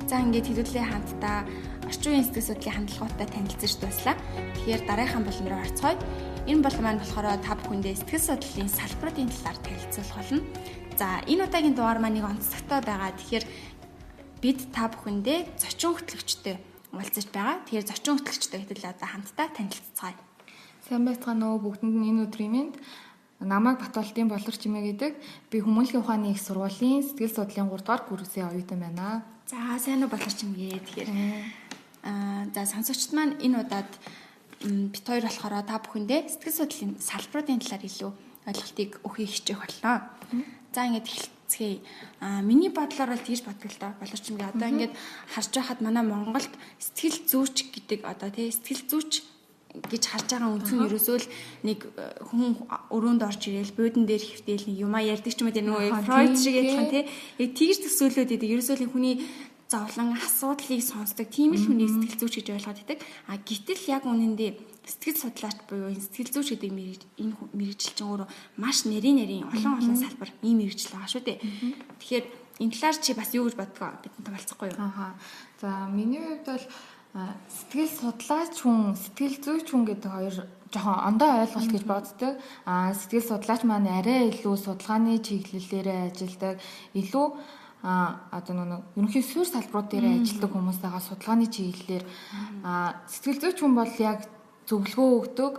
За ингээд хэдүүлээ хамтдаа орчин үеийн сэтгэл судлалын хандлагуудтай танилцж дуслаа. Тэгэхээр дараагийн болон руу орцгоё. Энэ бол маань болохоор та бүхэндээ сэтгэл судлалын салбарын талаар танилцуулах болно. За энэ удаагийн дугаар маань нэг онцлогтой байгаа. Тэгэхээр бид та бүхэндээ зочин хөтлөгчтэй уулзаж байгаа. Тэгэхээр зочин хөтлөгчтэй хэдүүлээ одоо хамтдаа танилццгаая. Сайн байцгаана уу бүгдэнд нь энэ өдрийн мэнд. Намайг Батболтын Болор чимээ гэдэг. Би Хүмүүнлэгийн ухааны их сургуулийн сэтгэл судлалын 3 дугаар курсын оюутан байна. За сайн уу Болор чимээ. Тэгэхээр за сонсогчд маань энэ удаад бит хоёр болохоор та бүхэндээ сэтгэл судлалын салбарын талаар илүү ойлголтыг өгөхийг хичээх болно. За ингээд эхэлцгээе. Миний бодлоор бол тэгж боддог л доо. Болор чимээ одоо ингээд харж байхад манай Монголд сэтгэл зүйч гэдэг одоо тий сэтгэл зүйч гэж харж байгаа үнц нь ерөөсөө л нэг хүн өрөөнд орж ирээл буудан дээр хөвтэйл нэг юмаа ярьдаг ч юм уу тий нөгөө Фройд шиг ялхан тий яг тэгж төсөөлөд идэг ерөөсөө л хүний зовлон асуудлыг сонсдог тийм л хүний сэтгэл зүйч гэж ойлгоод идэг. Гэтэл яг үнэндээ сэтгэл судлаач буюу сэтгэл зүйч гэдэг энэ мэргэжил чинь өөрөө маш нарийн олон салбар ийм мэргэжил байгаа шүү дээ. Тэгэхээр энэ талаар чи бас юу гэж бодгоо бидэнтэй болцохгүй юу? За миний хувьд бол сэтгэл судлаач хүн, сэтгэл зүйч хүн гэдэг хоёр жоохон ондоо ойлголт гэж боддог. Сэтгэл судлаач маань арай илүү судалгааны чиглэлээрээ ажилладаг. Илүү одоо нэг ерөнхий суурь салбарууд дээр ажилладаг хүмүүс байгаа судалгааны чиглэлээр сэтгэл зүйч хүн бол яг зөвлөгөө өгдөг.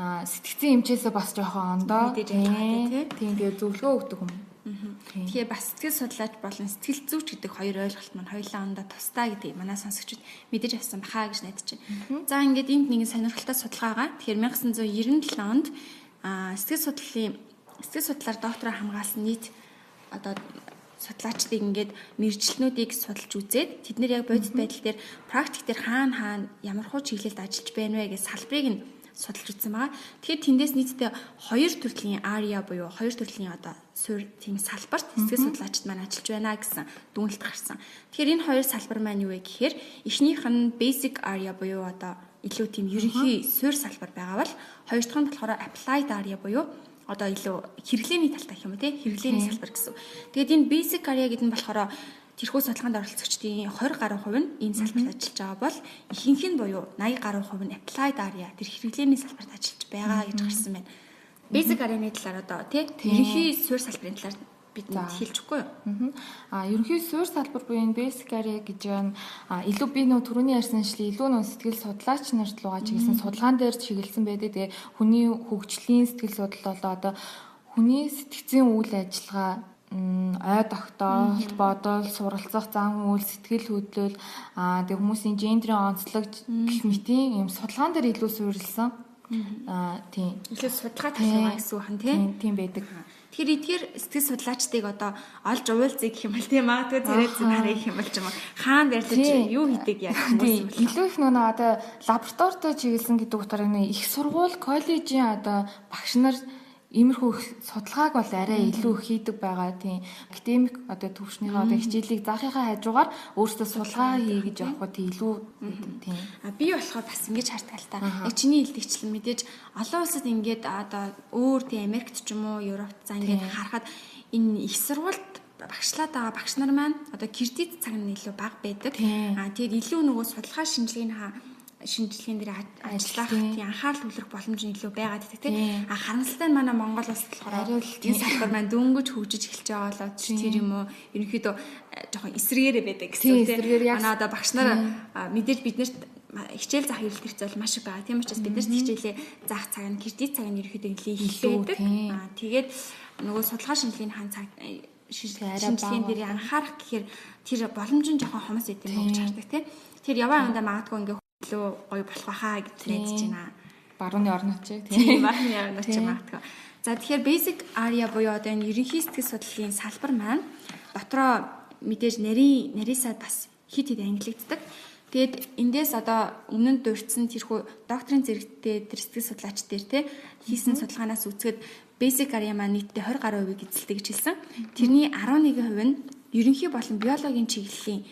Сэтгцэн эмчээсээ бас жоохон ондоо тийм тэгээ зөвлөгөө өгдөг хүн. Тэгэхээр бас сэтгэл судлаач болон сэтгэл зүйч гэдэг хоёр ойлголт маань хоёулаа ондоо тусдаа гэдэг манай сонсогчид мэдэж авсан бахаа гэж найдаж байна. За ингээд энд нэгэн сонирхолтой судалгаа байгаа. Тэгэхээр 1997 онд сэтгэл судлаар доктороо хамгаалсан нийт одоо судлаачдыг ингээд мэргэжлнүүдийг судалж үзээд тэд нэр яг бодит байдал дээр практик дээр хаана ямар хуу чиглэлд ажиллаж байна вэ гэж салбарыг нь судалж үзсэн байгаа. Тэгэхээр тэндээс нийтдээ хоёр төрлийн area буюу хоёр төрлийн одоо суурь тийм салбарт сэтгэл судлаачид маань ажиллаж байна гэсэн дүгнэлт гарсан. Тэгэхээр энэ хоёр салбар маань юу вэ гэхээр эхнийх нь basic area буюу одоо илүү тийм ерөнхий суурь салбар байгаа бол хоёр дахь нь болохоор applied area буюу одоо илүү хэрэглээний талтай гэх юм уу тий хэрэглээний салбар гэсэн. Тэгээд энэ basic area гэдэг нь болохоор тэрхүү судалгаанд оролцогчдын 20 гаруй хувь нь энэ салбарт ажиллаж байгаа бол ихэнх нь буюу 80 гаруй хувь нь applied area тэр хэрэглээний салбарт ажиллаж байгаа гэж гарсан байна. Basic area-ны талаар одоо тий ерөнхий суурь салбарын талаар бид хэлж өгөхгүй юу? Ерөнхий суурь салбар буюу энэ basic area гэж байна. Илүү би нөө түрүүний ярьсанчлаа илүү нөө сэтгэл судлаач нарт руугаа чиглэсэн судалгаан дээр чиглэсэн байдаг. Тэгээ хүний хөгжлийн сэтгэл судлал болоо одоо хүний сэтгцийн үйл ажиллагаа ой тогтоолт, бодол, суралцах, зан үйл, сэтгэл хөдлөл, тэг хүмүүсийн гендрийн онцлог гэх мэтийн юм судалгаан дээр илүү суурилсан. Тийм. Илүү судалгаа талаа гэсэн үг хань тийм байдаг. Тэгэхээр эдгээр сэтгэл судлаачдыг одоо олж уулзъя гэх юм бол тийм магадгүй зэрэг харъя гэх юм бол ч юм уу хаана байрлаж юу хийдэг яг хүмүүс илүү их нөгөө одоо лабораторид чиглэсэн гэдэг утгаараа их сургууль, коллежийн одоо багш нар иймэрхүү судалгааг бол арай илүү хийдэг байгаа тийм академик одоо төвшнийхээ одоо хичээлийг заахынхаа хажуугаар өөрсдөө судалгаа хий гэж явах тийм илүү тийм. Би болохоор бас ингэж харддаг л та. Яг чиний хэлдэгчлэн мэдээж олон улсад ингээд одоо өөр тийм Америкт ч юм уу Европт за ингээд харахад энэ их сургуульд багшлаад байгаа багш нар маань одоо кредит цаг нь илүү бага байдаг. Тэгээд илүү нөгөө судалгаа шинжилгээний дээр ажиллах тийм анхаарал төвлөрөх боломж нь илүү байгаад байдаг тийм. Харамсалтай нь манай Монгол улсад болохоор энэ салбар маань дөнгөж хөгжиж эхэлж байгаа болоод тэр юм уу ерөнхийдөө жоохон эсрэгээрээ байдаг гэсэн үг тийм. Манай одоо багш нар мэдээж биднэрт хичээл заах эрэлт хэрэгцээ бол маш их байгаа. Тийм учраас бид нарт хичээлээ заах цаг нь кредит цаг нь ерөнхийдөө илүү их байдаг. Тэгээд нөгөө судалгаа шинжилгээний дээр анхаарах гэхээр тэр боломж нь жоохон хомос идэв юм гэж хардаг тийм. Тэр яваа явандаа магадгүй ингээ илүү гоё болох байхаа гэж найдаж байна. Барууны орнууд чи тийм барууны орнууд чи магадгүй. За тэгэхээр basic area буюу одоо энэ ерөнхий сэтгэл судлалын салбар маань дотроо мэдээж нарийсаад бас хит ангилагддаг. Тэгээд эндээс одоо өмнө нь дурдсан тэрхүү докторийн зэрэгтэй тэр сэтгэл судлаач дээр те хийсэн судалгаанаас үзэхэд basic area маань нийтдээ 20 гаруй хувийг эзэлдэг гэж хэлсэн. Тэрний 11% нь ерөнхий болон биологийн чиглэлийн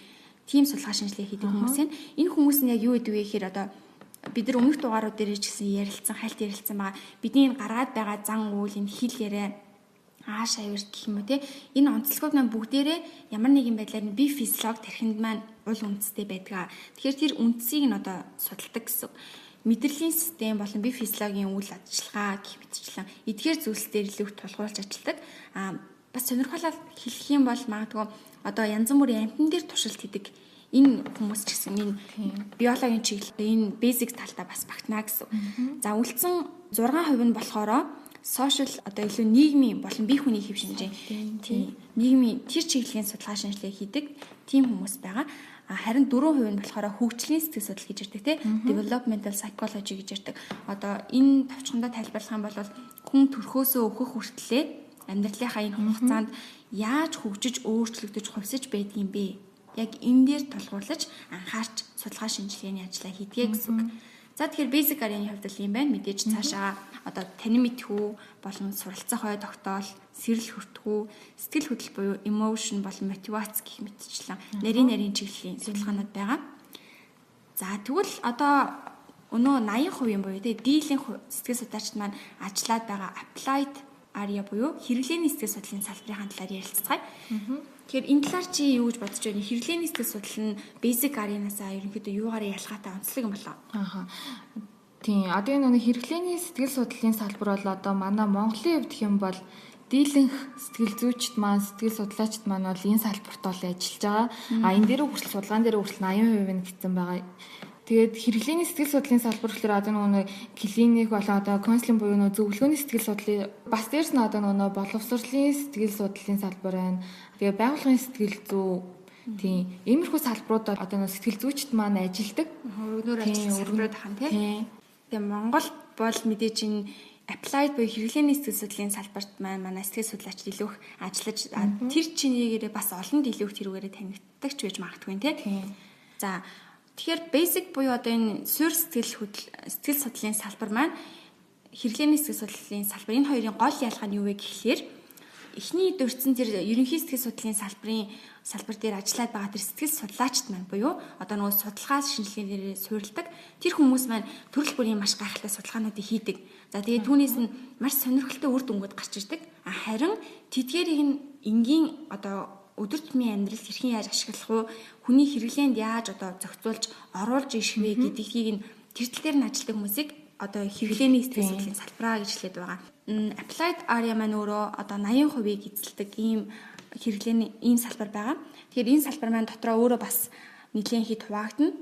тийм судалгаа шинжилгээ хийдэг хүмүүс нь. Энэ хүмүүс нь яг юу гэдэг вэ гэхээр одоо бид нар өмнөх дугаарууд дээр ч гэсэн ярилцсан, хальт ярилцсан байгаа. Бидний энэ гаргаад байгаа зан үйл, энэ хэл яриа ааш авирт гэх юм уу те энэ онцлогууд маань бүгдээрээ ямар нэгэн байдлаар нь бие физиологи тархинд маань уул үндэстэй байдаг. Тэгэхээр тэр үндсийг нь одоо судалдаг гэсэн. Мэдрэлийн систем болон бие физиологийн үйл ажиллагаа гэх мэтчлэн эдгээр зүйлс дээр илүү их тулгуурлаж ажилладаг. Бас сонирхолтой хэлэх юм бол магадгүй одоо янз бүрийн амьтан дээр туршилт хийдэг энэ хүмүүс ч гэсэн энэ биологийн чиглэлээр энэ basic талтаа бас багтана гэсэн. За үлдсэн 6% нь болохоор social одоо илүү нийгмийн болон бие хүний хэв шинжээ тийм нийгмийн тэр чиглэлийн судалгаа шинжилгээ хийдэг тийм хүмүүс байгаа. Харин 4% нь болохоор хөгжлийн сэтгэл судлал гэж ярьдаг тийм developmental psychology гэж ярьдаг. Одоо энэ товчхондоо тайлбарлах юм бол хүн төрхөөсөө өөхөх хүртлээр амьдралынхаа энэ хугацаанд яаж хөгжиж өөрчлөгдөж хувьсаж байдгийг бэ? Яг энэ дээр тулгуурлаж анхаарч судалгаа шинжилгээний ажиллаа хийдгээ гэсэн үг. За тэгэхээр basic area-ны хувьд л юм байна. Мэдээж цаашаа одоо танин мэдхүү болон суралцах хой тогтоол, сэрэл хүртгүү, сэтгэл хөдлөл буюу emotion болон мотивац гэх мэтчлэн нарийн чиглэлийн судалгаанууд байгаа. За тэгвэл одоо өнөө 80% буюу дийлэн сэтгэл судлаачид маань ажиллаад байгаа applied area буюу хэрэглээний сэтгэл судлалын салбарын талаар ярилцгаая. Тэгэхээр энэ талаар чи юу гэж бодож байна? Хэрэглээний сэтгэл судлал нь basic area-насаа ерөнхийдөө юугаар ялгаатай онцлог юм болоо? Тийм. Одоо энэ хэрэглээний сэтгэл судлалын салбар бол одоо манай Монголын хувьд хэм бол дийлэнх сэтгэл зүйчд маань, сэтгэл судлаачид маань бол энэ салбарт бол ажиллаж байгаа. Энэ дээр хүртэл судалгаан дээр хүртэл 80% нь гэсэн байгаа. Тэгээд хэрэглээний сэтгэл судлалын салбар гэхээр одоо нөгөө клиник болон одоо консулинг буюу нөгөө зөвлөгөөний сэтгэл судлалын бас дээрс нь одоо нөгөө боловсролын сэтгэл судлалын салбар байна. Тэгээд байгууллагын сэтгэл зүй тийм иймэрхүү салбарууд одоо нөгөө сэтгэл зүйчд маань ажилладаг. Өөрөөр ажиллах салбарууд хаан тийм. Тэгээд Монгол бол мэдээж энэ applied буюу хэрэглээний сэтгэл судлалын салбарт манай сэтгэл судлаачид илүү их ажиллаж тэр чинийгээрээ бас олонд илүү их тэрүүгээрээ танигддаг ч байж магадгүй тийм. За тэгэхээр basic буюу одоо энэ суурь сэтгэл судлалын салбар маань хэрэглээний сэтгэл судлалын салбар энэ хоёрын гол ялгаа нь юу вэ гэхлээр эхний дурдсан тэр ерөнхий сэтгэл судлалын салбар дээр ажиллаад байгаа тэр сэтгэл судлаачд маань буюу одоо нөгөө судалгаа шинжилгээнээр суурилдаг тэр хүмүүс маань төрөл бүрийн маш гайхалтай судалгаануудыг хийдэг. За тэгээд түүнээс нь маш сонирхолтой үр дүнгууд гарч ирдэг. Харин тэдгээрийг нь энгийн одоо өдөр тутмын амьдралд хэрхэн яаж ашиглах вэ? Хүний хэрэглээнд яаж одоо зохицуулж оруулж ирэх вэ гэдгийг нь тэр тал дээр нь ажилладаг хүмүүсийг одоо хэрэглээний сэтгэл судлалын салбараа гэж хэлээд байгаа. Applied area маань өөрөө одоо 80%-ийг эзэлдэг ийм хэрэглээний ийм салбар байгаа. Тэгэхээр энэ салбар маань дотроо өөрөө бас нэлээд хэд хуваагдана.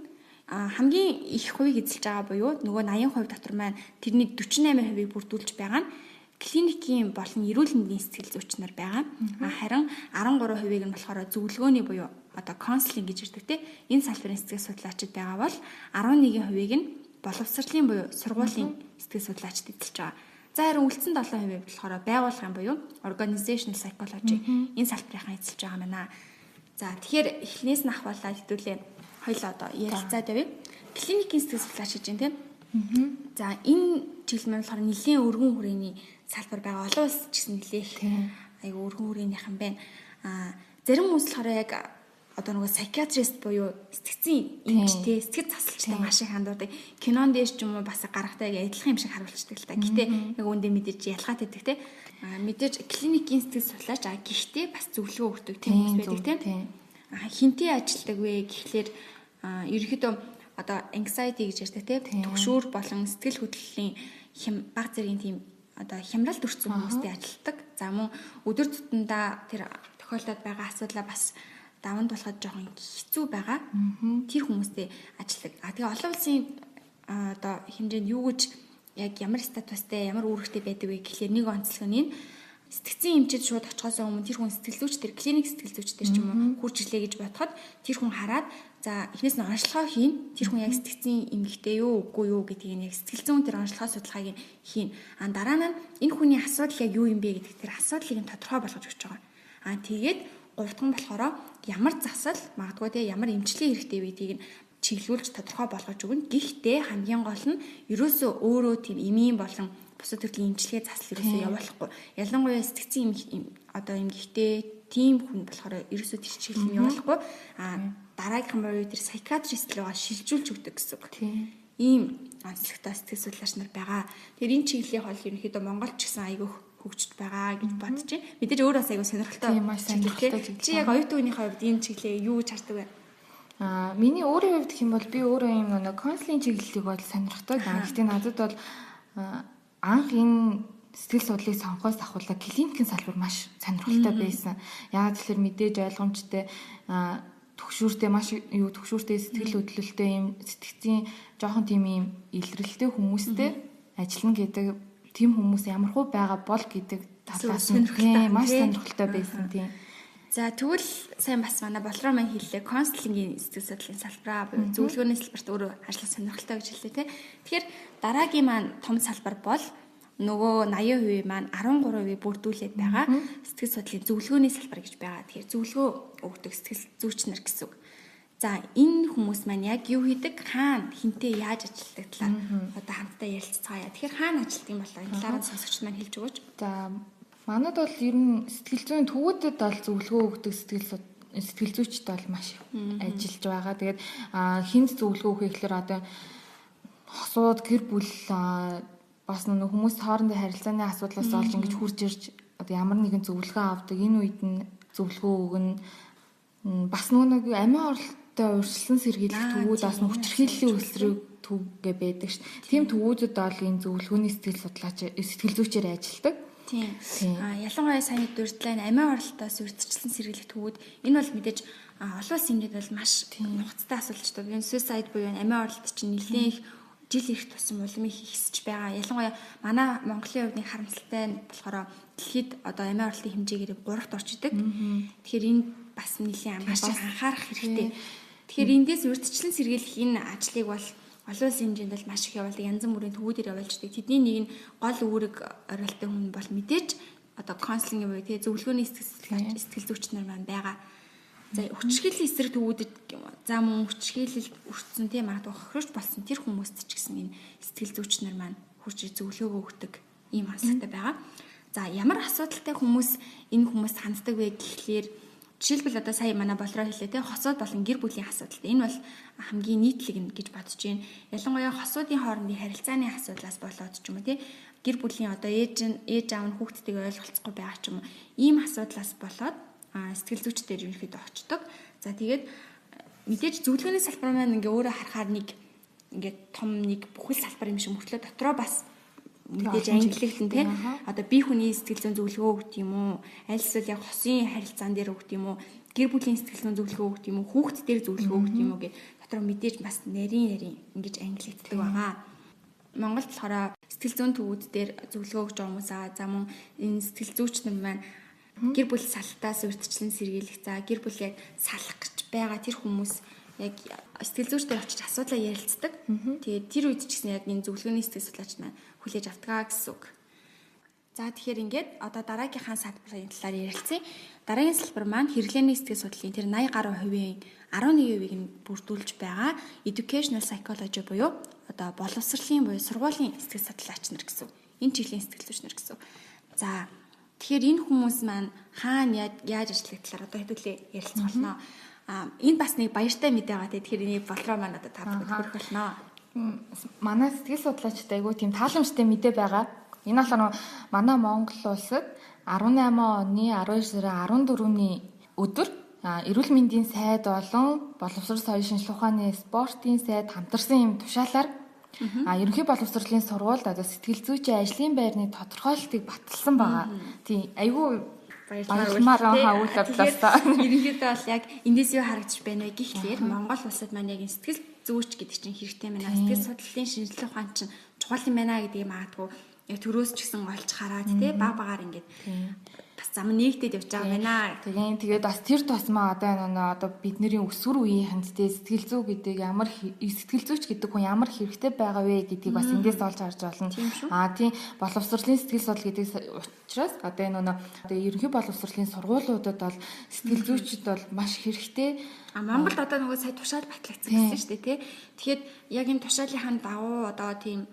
Хамгийн их хувийг эзэлж байгаа буюу нөгөө 80% дотор маань тэрний 48%-ийг бүрдүүлж байгаа нь клиникийн болон эрүүл мэндийн сэтгэл зүйч нар байгаа. Харин 13%-ийг нь болохоор зөвлөгөөний буюу одоо консулинг гэж ирдэг те энэ салбарын сэтгэл судлаачид байгаа бол 11%-ийг нь боловсролын буюу сургуулийн сэтгэл судлаачид эзэлж байгаа. За харин үлдсэн 7% болохоор байгууллагын буюу organizational psychology энэ салбарынхаа эзэлж байгаа мэнаа. За тэгэхээр эхнээс нь ахвалаад хэдүүлээ хоёлоо одоо ярилцаад явъя. Клиникийн сэтгэл судлаач гэж юм те. За энэ чиглэл маань болохоор нэлийн өргөн хүрээний салбар байгаа. Олон улс ч гэсэн нэлээх айгу өргөн хүрээнийхэн байна. Зарим хүмүүс болохоор яг одоо нөгөө psychiatrist буюу сэтгцийн эмчтэй, сэтгэл засалчтай маш их хандуудаг. Кинон дээр ч юм уу бас гарахтай адилхан юм шиг харуулцдаг л та. Гэтэ яг үүндээ мэдээж ялгаатай байдаг те. Мэдээж клиникийн сэтгэл судлаач гэхдээ бас зөвлөгөө өгдөг тийм хүмүүс байдаг тийм. Хинтээ ажилдаг вэ гэхлээр ерөнхийдөө одоо anxiety гэж ярьдаг тийм. Түгшүүр болон сэтгэл хөдлөлийн баг зэргийн тийм одоо хямралд өртсөн хүмүүстэй ажилладаг. За мөн өдөр тутамдаа тэр тохиолдоод байгаа асуудлаа бас даван тулахад жоохон хэцүү байгаа. Тэр хүмүүстэй ажилладаг. Тэгээ олон улсын одоо хэмжээнд юу гэж яг ямар статустай, ямар үүрэгтэй байдаг вэ гэхлээр нэг онцлог нь сэтгцийн эмчид шууд очихоос өмнө тэр хүн сэтгэл зүйч тэр клиник сэтгэл зүйч тэр ч юм уу хурж ирлээ гэж бодоход тэр хүн хараад за эхнээс нь онцлогоо хийн. Тэр хүн яг сэтгцийн эмгэгтэй юу үгүй юу гэдгийг нь яг сэтгэл зүйн тэр онцлогоо судалгааг нь хийн. Дараа нь энэ хүний асуудал яг юу юм бэ гэдэг тэр асуудлыг нь тодорхой болгож өгч байгаа. Тэгээд гуравдхан болохоор ямар засал магадгүй те ямар эмчилгээ хэрэгтэй вэ гэдгийг нь чиглүүлж тодорхой болгож өгнө. Гэхдээ хамгийн гол нь ерөөсөө өөрөө тийм эмийн болон бусад төрлийн эмчилгээ засал ерөөсөө явуулахгүй. Ялангуяа сэтгцийн одоо эмгэгтэй тийм хүн болохоор ерөөсөө тэр чиглэл нь явуулахгүй. Дараагийнхан буюу тэр psychiatrist руугаа шилжүүлж өгдөг гэсэн үг. Ийм онцлогтой сэтгэл судлаач нар байгаа. Тэр энэ чиглэлийн хол ерөнхийдөө Монголч гэсэн айгүй хөгжиж байгаа гэж бодож байна. Мэдээж өөрөө бас аягүй сонирхолтой. Тийм маш сонирхолтой. Чи яг оюутан үеийнхээ хувьд энэ чиглэлээ юу гэж хардаг вэ? Миний өөрийн хувьд гэх юм бол би өөрөө юм нэг консулын чиглэлийг бол сонирхдаг. Гэхдээ надад бол анх энэ сэтгэл судлалыг сонгохоос ахвала клиникийн салбар маш сонирхолтой байсан. Яг тэгэхээр мэдээж ойлгомжтой төгшүүртэй маш төгшүүртэй сэтгэл хөдлөлттэй юм сэтгцийн жоохон тийм юм илрэлтэй хүмүүстэй ажиллана гэдэг тийм хүмүүс ямархуу байгаа бол гэдэг талаас нь маш сонирхолтой байсан тийм. За тэгвэл сайн бас манай болроо маань хэллээ консалтингийн сэтгэл судлалын салбараа буюу зөвлөгөөний салбарт өөрөө ажиллах сонирхолтой гэж хэллээ тий. Тэгэхээр дараагийн маань том салбар бол нөгөө 80% маань 13% бүрдүүлээд байгаа сэтгэл судлалын зөвлөгөөний салбар гэж байгаа. Тэгэхээр зөвлөгөө өгдөг сэтгэл зүйч нар гэсэн үг. За энэ хүмүүс маань яг юу хийдэг, хаана хинтээ яаж ажилладаг талаар одоо хамтдаа ярилцгаая. Тэгэхээр хаана ажилладаг юм болоо энэ талаар сонсогчд маань хэлж өгөөч. За манад бол ер нь сэтгэл зүйн төвүүдэд бол зөвлөгөө өгдөг сэтгэл зүйчд бол маш ажиллаж байгаа. Тэгээд хинт зөвлөгөө өгөх гэхээр одоо хосууд гэр бүл бас нэг хүмүүс хоорондын харилцааны асуудлаас олж ингэж хурж ирж одоо ямар нэгэн зөвлөгөө авдаг. Энэ үед нь зөвлөгөө өгнө. Бас нэг амиа оролттой урьдчилан сэргийлэх төвүүд бас хүчирхийллийн өсрөг төвгээ байдаг ш. Тийм төвүүдэд бол энэ зөвлөгөөний сэтгэл зүйчээр ажилладаг. Тийм. Ялангуяа сайн дурдлаа амиа оролтоос урьдчилан сэргийлэх төвүүд энэ бол мэдээж олон улсын хэмжээнд бол маш нухацтай асуудал ч гэдэг. Энэ suicide буюу амиа оролт чинь нэлээд их жил ирэх тусам улам их ихсэж байгаа. Ялангуяа манай Монголын хувьд харамсалтай нь болохоор дэлхийд одоо амиа оролтын хэмжээгээр 3-т орчдөг. Тэгэхээр энэ бас нэлийн маш анхаарах хэрэгтэй. Тэгэхээр эндээс урьдчилан сэргийлэх энэ ажлыг бол олон улсын хэмжээнд бол маш их явуулдаг. Янз бүрийн төвүүдээр явуулждаг. Тэдний нэг нь гол үүрэг оролттой хүн бол мэдээж одоо консалтингийн буюу тэгээ зөвлөгөөний сэтгэл зүйч нар маань байгаа. За хүчирхийллийн эсрэг төвүүдэд за мөн хүчирхийлэлд өртсөн тийм магадгүй хохирч болсон тэр хүмүүст ч гэсэн энэ сэтгэл зүйч нар маань хурж зөвлөгөө өгдөг ийм асуудалтай байгаа. За ямар асуудалтай хүмүүс энэ хүмүүст ханддаг вэ гэхлээр жишээлбэл одоо сая манай болроо хэлээ те хосууд болон гэр бүлийн асуудалтай. Энэ бол хамгийн нийтлэг нь гэж бодож байна. Ялангуяа хосуудын хоорондын харилцааны асуудлаас болоод ч юм уу те гэр бүлийн одоо ээж аав нь хүүхдтэйгээ ойлголцохгүй байгаа ч юм уу ийм асуудлаас болоод сэтгэл зүйчдэр ерөнхийдөө очдог. За тэгээд мэдээж зөвлөгөөний салбар маань ингээ өөрөө харахаар нэг ингээ том нэг бүхэл салбар юм шиг мөртлөө дотроо бас мэдээж ангилэгдэн тий. Одоо бие хүний сэтгэл зүйн зөвлөгөө өгд юм уу? Аль эсвэл яг хосын харилцаан дээр өгд юм уу? Гэр бүлийн сэтгэл зүйн зөвлөгөө өгд юм уу? Хүүхэд дээр зөвлөгөө өгд юм уу гэх дотроо мэдээж бас нарийн ингэж ангилэгддэг байгаа. Монголд болохоор сэтгэл зүйн төвүүд дээр зөвлөгөө өгж байгаа хүмүүс за мөн энэ сэтгэл зүйч нар маань гэр бүл салтаас урьдчилан сэргийлэх за гэр бүл яг салах гэж байгаа тэр хүмүүс яг сэтгэл зүйчтэй очиж асуудлаа ярилцдаг. Тэгээд тэр үед ч гэсэн яг энэ зөвлөгөөний сэтгэл судлаач маань хүлээж авдаг гэсэн үг. За тэгэхээр ингээд одоо дараагийнхаа салбарын талаар ярилцъя. Дараагийн салбар маань хэрэглээний сэтгэл судлалын тэр 80 гаруй хувийн 11%-ийг нь бүрдүүлж байгаа educational psychology буюу одоо боловсролын буюу сургуулийн сэтгэл судлаач нар гэсэн. Энэ чиглэлийн сэтгэл зүйч нар гэсэн. За тэгэхээр энэ хүмүүс маань хаана яаж ажиллах талаар одоо хэдүүлээ ярилцах болно. Энэ бас нэг баяртай мэдээ байгаа. Тэгэхээр энийг болроо маань одоо та бүхэнд хүргэх болно. Манай сэтгэл судлаачтай айгүй тийм тааламжтай мэдээ байгаа. Энэ болохоор манай Монгол улсад 18 оны 12 сарын 14-ний өдөр эрүүл мэндийн сайд болон боловсрол соёлын шинжилгээ ухааны спортын сайд хамтарсан юм тушаалаар ерөнхий боловсролын сургуульд одоо сэтгэл зүйчийн ажлын байрны тодорхойлолтыг баталсан байгаа. Тийм айгүй баярлалаа хавуултлаа. Ерөнхийдөө бол яг эндээс юу харагдаж байна вэ гэхлээр Монгол улсад маань яг сэтгэл зүйч гэдэг чинь хэрэгтэй байна. Сэтгэл судлалын шинжилгээ ухаан чинь чухал юм байна гэдгийг магадгүй яг төрөөс ч гэсэн олж хараад тий баг багаар ингээд бас зам нэгтэд явж байгаа байна. Тэгээд бас тэр тусмаа одоо бидний өсвөр үеийнхэнд тий сэтгэл зүй гэдэг ямар сэтгэл зүйч гэдэг хүн ямар хэрэгтэй байгаа вэ гэдгийг бас эндээс олж харж болно. Тийм боловсролын сэтгэл судлал гэдэг учраас одоо ерөнхий боловсролын сургуулиудад бол сэтгэл зүйчд бол маш хэрэгтэй. Монголд одоо нөгөө сая тушаал батлагдсан гэсэн шүү дээ тий. Тэгэхээр яг энэ тушаалынхаа дагуу одоо тийм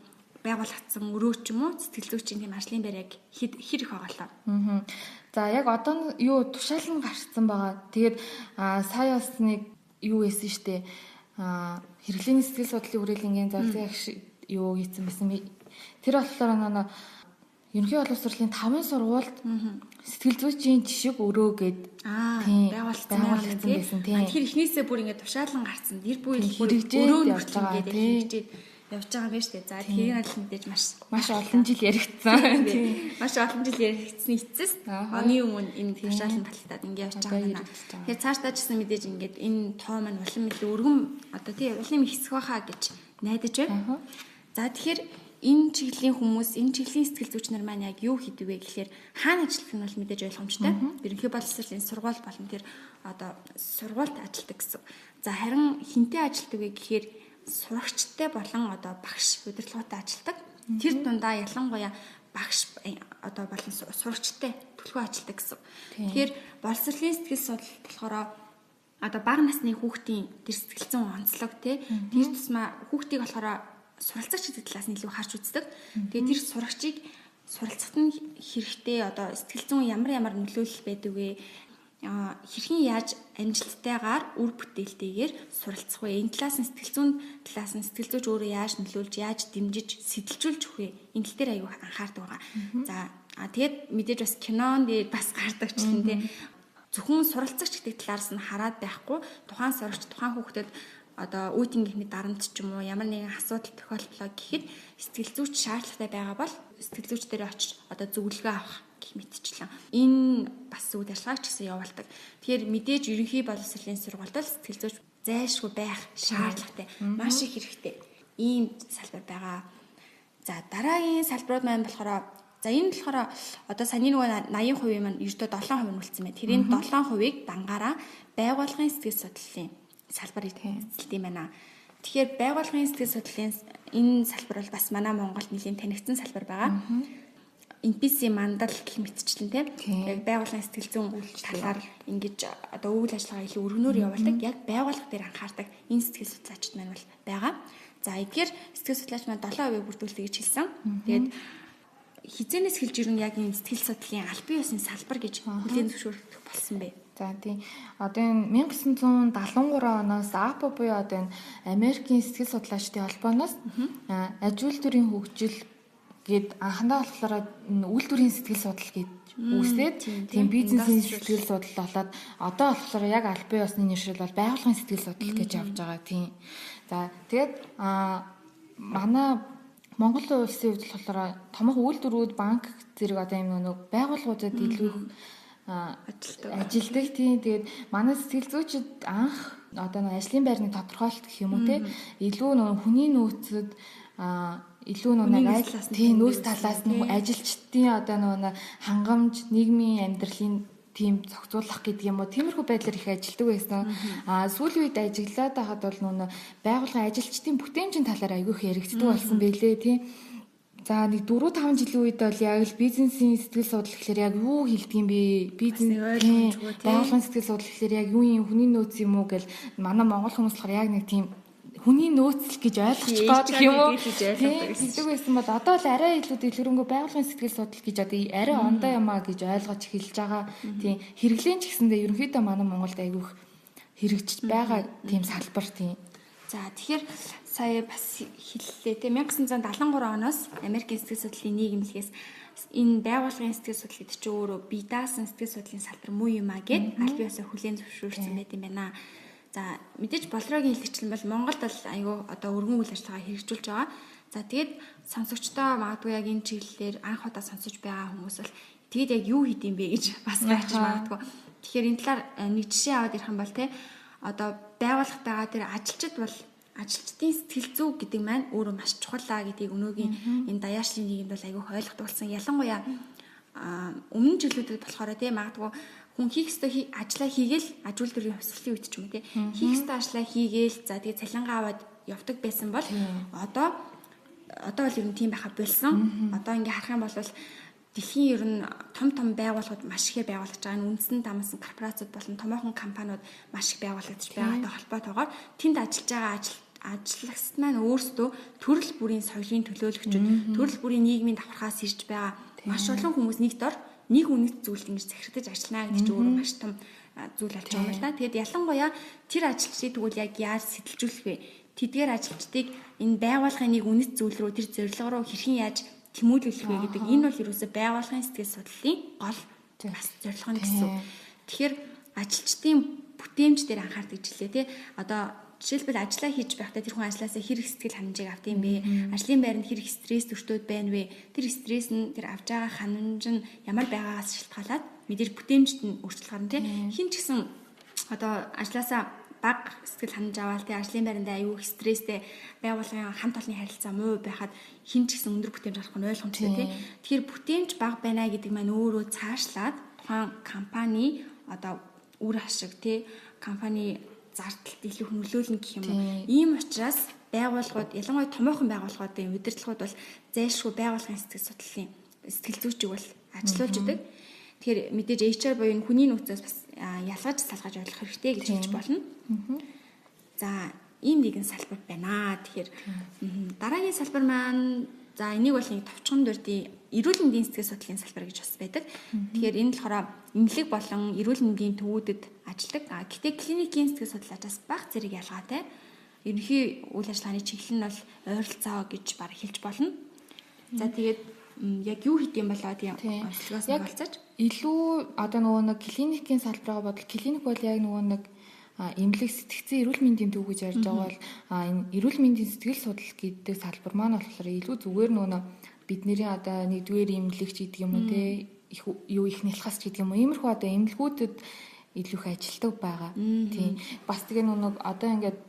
байгуулагдсан өрөө ч юм уу сэтгэл зүйчийн тийм ажлын байр яг хэр их байгаа лээ. За яг одоо юу тушаал нь гарцсан байгаа. Тэгээд сая бас нэг юу хийсэн штэ. Хэрэглээний сэтгэл судлалын хүрээлэнгийн залтын агш юу хийсэн байсан бэ? Тэр болохоор ерөнхий боловсролын 5 сургуульд сэтгэл зүйчийн жишг өрөө гэд байгуулсан байсан тийм. Тэгэхээр эхнээсээ бүр ингээд тушаалan гарцсан. Гэр бүл өрөө явж байгаа ингээд хэрэгжээд явж байгаа юм байна шүү дээ. За тэрийг нь мэдээж маш олон жил яригдсан. Маш олон жил яригдсны эцэс оны өмнө энэ тушаалan баталтаад ингээд явж байгаа юм байна. Тэгэхээр цаашдаа ч гэсэн мэдээж ингээд энэ тоо маань улам илүү өргөм одоо тийм улам их хэсэх байхаа гэж найдаж байна. За тэгэхээр энэ чиглэлийн хүмүүс, энэ чиглэлийн сэтгэл зүйч нар маань яг юу хийдэг вэ гэхээр хаана ажиллах нь бол мэдээж ойлгомжтой. Ерөнхий боловсролын сургууль болон тэр одоо сургуульд ажилладаг гэсэн. За харин хинтээ ажилладаг вэ гэхээр сурагчтай болон одоо багш удирдлагуудад ажилладаг. Тэр дундаа ялангуяа багш одоо болон сурагчтай төлхөө ажилладаг гэсэн. Тэгэхээр боловсролын сэтгэл судлал болохоор одоо бага насны хүүхдийн тэр сэтгэл зүйн онцлог тэр тусмаа хүүхдийг болохоор суралцагч гэдэг талаас нь илүү харж үздэг. Тэгээд тэр сурагчийг суралцахад нь хэрэгтэй одоо сэтгэл зүйн ямар нөлөөлөл байдаг вэ? Хэрхэн яаж амжилттайгаар үр бүтээлтэйгээр суралцах вэ? Энэ талаас нь сэтгэл зүйн талаас нь сэтгэл зүйч өөрөө яаж нөлөөлж, яаж дэмжиж, сэтэлжүүлж өгөх вэ? Энэ тал дээр аюу анхаардаг байгаа. За тэгээд мэдээж бас кинонд бас гардаг ч юм те. Зөвхөн суралцагч гэдэг талаас нь хараад байхгүй тухайн сурагч, тухайн хүүхдэд одоо үеийн гихний дарамт ч юм уу ямар нэгэн асуудал тохиолдлоо гэхэд сэтгэл зүйч шаардлагатай байгаа бол сэтгэл зүйч дээр очиж одоо зөвлөгөө авах гэх мэтчлэн энэ бас үйл ажиллагааг ч гэсэн явуулдаг. Тэгэхээр мэдээж ерөнхий боловсролын сургуульд сэтгэл зүйч зайлшгүй байх шаардлагатай маш их хэрэгтэй ийм салбар байгаа. За дараагийн салбарууд маань болохоор за энэ болохоор одоо саяны нөгөө 80% маань ердөө 7% нь үлдсэн байна. Тэрийн 7%-ийг дангаараа байгууллагын сэтгэл судлалын салбар эзэлдэг юм байна. Тэгэхээр байгууллагын сэтгэл судлалын энэ салбар бол бас манай Монголд нэлийн танигдсан салбар байгаа. NPC мандал гэх мэтчлэн тийм яг байгууллагын сэтгэл зүйн талаар ингэж одоо үйл ажиллагаа илүү өргөнөөр явуулдаг. Яг байгууллага дээр анхаардаг энэ сэтгэл судлаачид маань бол байгаа. За эдгээр сэтгэл судлаач маань 7% бүрдүүлдэг гэж хэлсэн. Тэгээд хизэнээс хэлж ирэн яг энэ сэтгэл судлалын аль бие усны салбар гэж хүлээн зөвшөөрөх болсон бэ. За тийм. Одоо энэ 1973 оноос APA буюу одоо энэ Америкийн сэтгэл судлаачдын холбооноос аж үйлдвэрийн хөгжил гээд анхандаа болохоор үйлдвэрийн сэтгэл судлал гэж үүсээд тийм бизнесийн сэтгэл судлал болоод одоо болохоор яг аль бие усны нэршил бол байгууллагын сэтгэл судлал гэж явж байгаа тийм. За тэгээд манай Монгол улсын хувьд болохоор томоохон үйлдвэрүүд, банк зэрэг одоо юм нэг байгууллагуудад илүү ажилдаг тийм. Тэгээд манай сэтгэл зүйчид анх одоо нэг ажлын байрны тодорхойлолт гэх юм уу те илүү нэг хүний нөөцөд илүү нэг тийм нөөц талаас нь ажилчдын одоо нэг хангамж, нийгмийн амьдралын тийм зохицуулах гэдэг юм уу тиймэрхүү байдлаар их ажилдаг байсан. Сүүлийн үед ажиглаад байхад бол нүүн байгууллагын ажилчдын бүтээмжийн талаар айгүйх яригддаг болсон байлээ тийм. За нэг 4-5 жилийн үед бол яг л бизнесийн сэтгэл судлал гэхэлэр яг юу хэлдэг юм бэ? Бизнес байгууллагын сэтгэл судлал гэхэлэр яг юу юм хүний нөөц юм уу гэл манай монгол хүмүүс болохоор яг нэг тийм хүний нөөцл гэж ойлгож байгаа юм уу? Хэлдэг байсан бол одоо л арай илүү дэлгэрэнгүй байгууллагын сэтгэл судлал гэж одоо арай ондоо юмаа гэж ойлгож эхэлж байгаа. Тийм хэрэглэн ч гэсэндээ ерөнхийдөө манай Монголд айгүйх хэрэгжиж байгаа тийм салбар тийм. За тэгэхээр сая бас хэллээ те 1973 оноос Америкийн сэтгэл судлалын нийгэмлэгээс энэ байгууллагын сэтгэл судлал гэдэг чинь өөрөө бие даасан сэтгэл судлалын салбар муу юм а гэд аль биесээ хүлээн зөвшөөрсөн байт юм байна. За мэдээж болрогийн хэлэгчлэн бол Монголд бол айгүй одоо өргөн үйл ажиллагаа хэрэгжүүлж байгаа. За тэгээд сонсогчдоо магадгүй яг энэ чиглэлээр анх удаа сонсож байгаа хүмүүс бол тэгээд яг юу хийд юм бэ гэж бас гайхаж магадгүй. Тэгэхээр энэ талаар нэг жишээ аваад ирэх юм бол те одоо байгууллагад байгаа тэр ажилчид бол ажилчдын сэтгэл зүй гэдэг маань өөрөө маш чухал гэдгийг өнөөгийн энэ даяаршлын нийгэмд бол айгүй ойлгох болсон. Ялангуяа өмнө жилүүдэд болохоор тийм магадгүй хүн хийх ёстой ажлаа хийгээл аж үйлдвэрийн хувьсгалын үед ч юм уу тийм хийх ёстой ажлаа хийгээл за тэгээ цалингаа аваад явдаг байсан бол одоо бол ер нь тийм байха болсон. Одоо ингээ харах юм бол дэлхийн ер нь том байгууллагууд маш их байгуулагдж байгаа. Үндсэн дамсан корпорациуд болон томоохон компаниуд маш их байгуулагдж байгаатай холбоотойгоор тэнд ажиллаж байгаа ажлагчид маань өөрсдөө төрөл бүрийн соёлын төлөөлөгчид, төрөл бүрийн нийгмийн давхархаас ирж байгаа маш олон хүмүүс нэг дор нэг үнэт зүйлд ингэж захирагдаж ажиллана гэдэг чинь өөрөө маш том зүйл болж байгаа юм л да. Тэгэд ялангуяа тэр ажилчдыг тэгвэл яг яаж сэтэлжүүлэх вэ? Тэдгээр ажилчдыг энэ байгууллагын нэг үнэт зүйл рүү тэр зорилго руу хэрхэн яаж тэмүүлүүлэх вэ гэдэг энэ бол ерөөсөө байгууллагын сэтгэл судлалын гол бас зорилго нь гэсэн. Тэгэхээр ажилчдын бүтээмж дээр анхаардаг жилээ тий. Одоо жишээлбэл ажиллаа хийж байхдаа тэр хүн ажлаасаа хэрэг сэтгэл ханамжийг авд юм бэ? Ажлын байранд хэрэг стресс төртөөд байна вэ? Тэр стресс нь тэр авж байгаа ханамж нь ямар байгаагаас шалтгаалаад мэдээж бүтээмжт нь өөрчлөлт гарна тий. Хин ч гэсэн одоо ажлаасаа баг сэтгэл ханамж аваад тий ажлын байранд аюу их стресстэй байгууллагын хамт олонны харилцаа муу байхад хин ч гэсэн өндөр бүтээмж гарах нь ойлгомжтой тий. Тэгэхээр бүтээмж бага байна гэдэг маань өөрөө цаашлаад тухайн компани одоо үр ашиг тий компани зардалд илүү нөлөөлнө гэх юм уу. Ийм учраас байгууллагууд ялангуяа томоохон байгууллагуудын удирдлагууд бол зайлшгүй байгууллагын сэтгэл судлалын сэтгэл зүйчийг бол ажилуулж идэг. Тэгэхээр мэдээж HR буюу энэ хүний нөөцөөс бас ялгаж салгаж ойлгох хэрэгтэй гэж хэлж болно. За ийм нэгэн салбар байна. Тэгэхээр дараагийн салбар маань за энийг бол нэг товчхон дурдын эрүүл мэндийн сэтгэл судлалын салбар гэж бас байдаг. Тэгэхээр энэ болохоор эмнэлэг болон эрүүл мэндийн төвүүдэд ажилладаг. Гэтэ клиникийн сэтгэл судлаачаас бага зэрэг ялгаатай. Ерөнхий үйл ажиллагааны чиглэл нь бол ойролцоо гэж баг хэлж болно. За тэгээд яг юу хийх юм болоо тийм онцлогоос нь болцооч. Илүү одоо нөгөө нэг клиникийн салбараа бодвол клиник бол яг нөгөө нэг эмнэлэг сэтгцэн эрүүл мэндийн төв гэж ярьж байгаа бол энэ эрүүл мэндийн сэтгэл судлал гэдэг салбар маань болохоор илүү зүгээр нөгөө бидний одоо нэгдүгээр эмнэлэгч гэдэг юм уу те юу их нялхас гэдэг юм уу иймэрхүү одоо эмнэлгүүдэд илүү их ажилтдаг байгаа. Тийм. Бас тэгээ нөгөө одоо ингээд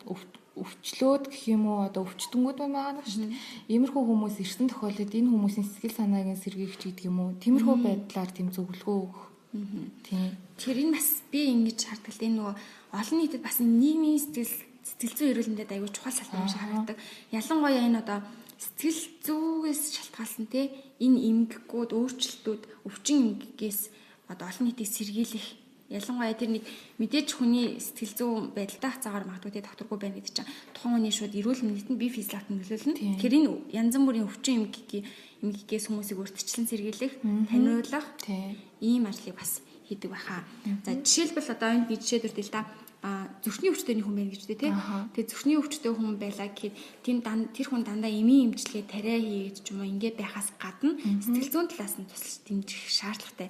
өвчлөөд гэх юм уу одоо өвчтөнгүүд байгаа шүү дээ. Иймэрхүү хүмүүс ирсэн тохиолдолд энэ хүмүүсийн сэтгэл санааг нь сэргийгч гэдэг юм уу тиймэрхүү байдлаар тийм зөвлөгөө өгөх. Тийм. Тэр энэ бас би ингэж хардаг л энэ нөгөө олон нийтэд бас нийгмийн сэтгэл зүйн эрүүл мэндэд аягүй чухал салбар юм шиг харагддаг. Ялангуяа энэ одоо сэтгэл зүйгээс шалтгаалсан те энэ эмгэгүүд өөрчлөлтүүд өвчин эмгэгээс одоо олон нийтийг сэргийлэх ялангуяа тэр нэг мэдээж хүний сэтгэл зүйн байдалтай хацаагаар магадгүй те докторгүй байна гэдэг чинь тухайн хүний шууд эрүүл мэндэд бие физиологт нөлөөлнө. Тэгэхээр энэ янз бүрийн өвчин эмгэгээс хүмүүсийг өөрчлөлтөн сэргийлэх, таниулах ийм ажлыг бас хийдэг байхаа. За жишээлбэл одоо энд би жишээ дүрдээ л да зүрхний өвчтөний хүн байна гэж үү те. Тэгээ зүрхний өвчтөй хүн байлаа гэхэд тэр хүн дандаа эмийн эмчилгээ тариа хийгээд ч юм уу ингээд байхаас гадна сэтгэл зүйн талаас нь тусалж дэмжих шаардлагатай.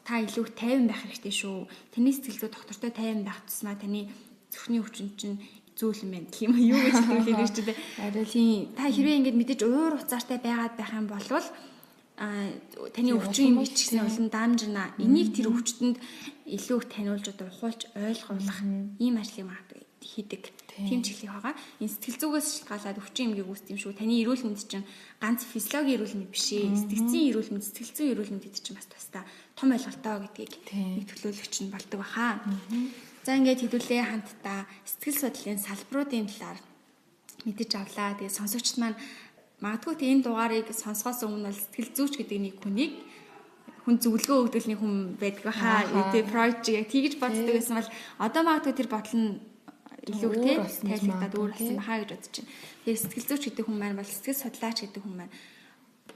Та илүү тайван байх хэрэгтэй шүү. Таны сэтгэл зүй доктортой тайван байх тусмаа таны зүрхний өвчин чинь зөөлөн байна гэх юм юу гэж хэлэх юм шүү дээ. Арай тийм. Та хэрвээ ингээд мэдээж уур уцаартай байгаад байх юм бол таны өвчин юм бичсэн улан даамжина. Энийг тэр өвчтөнд илүү их таниулж одоо ухуулж ойлгуулах ийм ажлыг хийдэг. Тийм чиглэл байгаа. Энэ сэтгэл зүгээс шалтгаалаад өвчин эмгээг үүсдэг юм шүү. Таны эрүүл мэнд чинь ганц физиологийн эрүүл мэнд биш ээ. Сэтгцийн эрүүл мэнд, сэтгэл зүйн эрүүл мэнд чинь бас тусдаа том ойлголтоо гэдгийг нэг төлөөлөгч нь болдог баха. За ингээд хэдүүлээ хамтдаа сэтгэл судлалын салбаруудын талаар мэдэж авлаа. Тэгээд сонсогчд маань магадгүй энэ дугаарыг сонсохоос өмнө бол сэтгэл зүйч гэдэг нэг хүн зөвлөгөө өгдөг нэг хүн байдаг баха. Тэгээд project яг тэгж боддог гэсэн бол одоо магадгүй тэр бодол нь илүү те тайлбарлаад өөр болсон баха гэж бодож байна. Тэгээд сэтгэл зүйч гэдэг хүн маань бол сэтгэл судлаач гэдэг хүн маань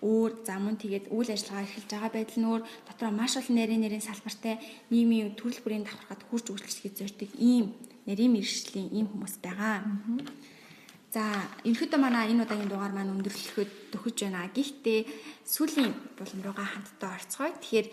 өөр замун тэгээд үйл ажиллагаа эрхэлж байгаа байдал нь өөр дотроо маш олон нарийн салбартай нийгмийн төрөл бүрийн давхархад хурж үйлчлэхийг зорддог ийм нарийн мэргэжлийн ийм хүмүүс байгаа. За ерөнхийдөө манай энэ удаагийн дугаар маань өндөрлөхөд төхөж байна. Гэхдээ сүүлийн булан руугаа хамтдаа орцгоё. Тэгэхээр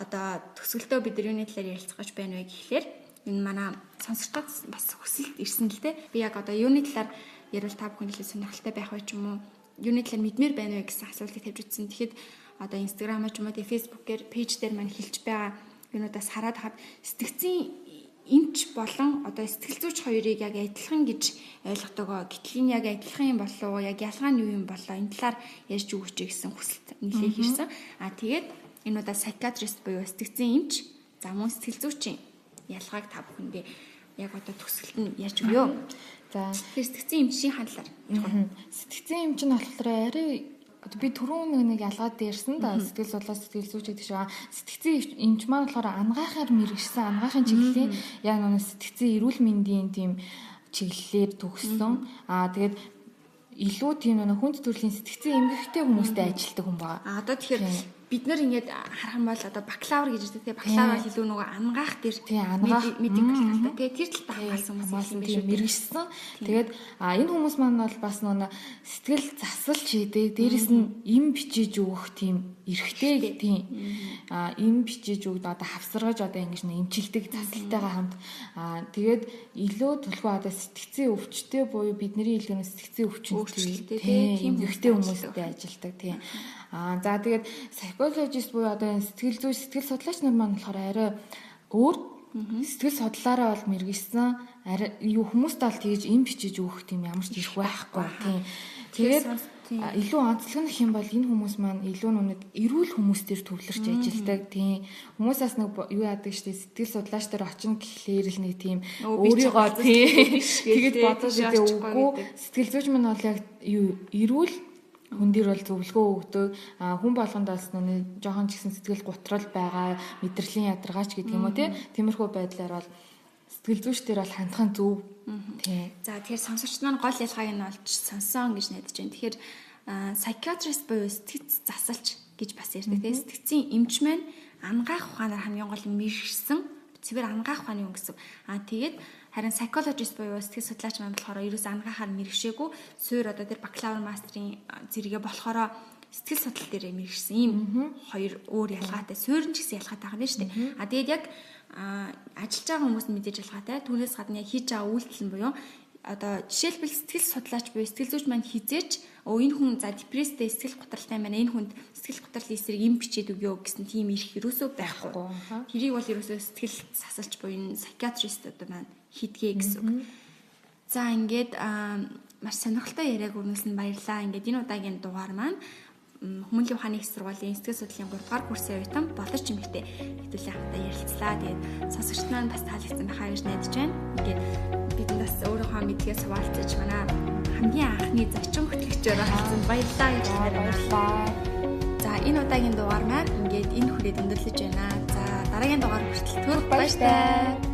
одоо төсөлтөө бид нар юуны талаар ярилцах гэж байна вэ гэхлээр энэ манай сонсогчдод бас хүсэлт ирсэн л дээ. Би яг одоо юуны талаар ярил та бүхэн хэлээ сонирхолтой байх вэ ч юм уу? Юуны талаар мэдмээр байна вэ гэсэн асуултыг тавьж утсан. Тэгэхэд одоо Instagram ч юм уу Facebook-ээр пэйж дээр маань хэлж байгаа юунуудаас хараад хаад сэтгцийн эмч болон одоо сэтгэл зүйч хоёрыг яг адилхан гэж ойлгодогоо. Гэтэл энэ яг адилхан юм болов уу? Яг ялгаа нь юу юм болоо? Энэ талаар ярьж өгөөч гэсэн хүсэлт нэлээд ирсэн. Тэгээд энэ удаа psychiatrist буюу сэтгцийн эмч, за мөн сэтгэл зүйчийн ялгааг та бүхэндээ яг одоо төсөлт нь ярьж өгөө. За сэтгцийн эмчийн хандлаар. Сэтгцийн эмч нь болохоор арай би түрүүн нэг ялгаад дээрсэн да сэтгэл судлаас сэтгэл зүйч гэдэг шиг сэтгцийн эмч маань болохоор ангаахаар мэрэгсэн ангаахын чиглэлийн яг нэг сэтгцийн эрүүл мэндийн тийм чиглэлээр төгссөн. Тэгээд илүү тийм нэг хүнд төрлийн сэтгцийн эмгэгтэй хүмүүстэй ажилладаг хүн байна. Одоо тэгэхээр бид нар ингээд харах юм бол одоо бакалавр гэж үүдэг. Бакалавр бол илүү нөгөө ангаах дээр медикал талтай. Тэгээ тэр талтай хамгаалсан хүмүүс юм биш үү? Мэргэжсэн. Тэгээд энэ хүмүүс маань бол бас нөгөө сэтгэл засалч хийдэг. Дээрэс нь им бичиж өгөх тийм эрхтэй тийм им бичиж өгд одоо хавсаргаж одоо ингэж нэг эмчилдэг засалтайгаа хамт тэгээд илүү төлхөө одоо сэтгцийн өвчтөй буюу бидний илүү сэтгцийн өвчнөд тийм эрхтэй хүмүүстэй ажилдаг тийм за тэгээд psychologist буюу одоо сэтгэл зүй сэтгэл судлаач нар маань болохоор арай өөр сэтгэл судлаараа бол мэргэжсэн арай юу хүмүүстээ бол тэгж им бичиж өгөх тийм ямар ч ирэх байхгүй тийм тэгээд илүү онцлог нь юм бол энэ хүмүүс маань илүү нүг эрүүл хүмүүстээр төвлөрч ажилладаг тийм хүмүүсээс нэг юу яадаг штэ сэтгэл судлаач нар очно гэхлээр л нэг тийм өөрийгөө тийм тэгэд бодож идэг үгүй сэтгэл зүйч маань бол яг юу эрүүл хүн дээр бол зөвлөгөө өгдөг хүн болгонд бас нэг жоохон ч гэсэн сэтгэл гутрал байгаа мэдрэлийн ядаргаач гэдэг юм уу тиймэрхүү байдлаар бол сэтгэл зүйчдэр бол хандхан зөв тийм за тэгэхээр сонсогчд маань гол ялгааг нь олж сонсон гэж найдаж байна. Тэгэхээр psychiatrist буюу сэтгэц засалч гэж бас ярьдаг тийм сэтгцийн эмч маань ангаах ухаанаар хамгийн гол мэргэжсэн цэвэр ангаах ухааны хүн гэсэн. Тэгээд харин psychologist буюу сэтгэл судлаач маань болохоор ерөөс ангаахаар мэргэшээгүй суур одоо тэр бакалавр мастрын зэрэгээ болохоор сэтгэл судлал дээр мэргэжсэн ийм хоёр өөр ялгаатай суур нь ч гэсэн ялгаатай байгаа юм шүү дээ. Тэгээд яг ажиллаж байгаа хүмүүс нь мэдээж ялгаатай. Түүнээс гадна яг хийж байгаа үйлдэл нь буюу одоо жишээлбэл сэтгэл судлаач буюу сэтгэл зүйч маань хизээч энэ хүн за депресстэй сэтгэл готролтой байна энэ хүнд сэтгэл гутралын эсрэг юм бичээд өгөө гэсэн тийм ирэх ерөөсөө байхгүй. Тэрийг бол ерөөсөө сэтгэл засалч буюу энэ psychiatrist одоо маань хийдгээ гэсэн үг. За ингээд маш сонирхолтой яриаг өрнүүлсэнд баярлалаа. Ингээд энэ удаагийн дугаар маань Хүмүүнлэгийн ухааны их сургуулийн сэтгэл судлалын 3 дугаар курсын оюутан боловч эмэгтэй хэдүүлээ хамтдаа ярилцлаа. Тэгээд сонсогчд маань бас таалагдсан байхаа гэж найдаж байна. Ингээд бид бас өөрийнхөө мэдгээс хуваалцаж манай хамгийн анхны зочин хөтлөгчөөр харсан баярлалаа гэж баярлалаа. За энэ удаагийн дугаар маань ингээд энэ хүрээд өндөрлөж байна. За дараагийн дугаар хүртэл түр баяртай.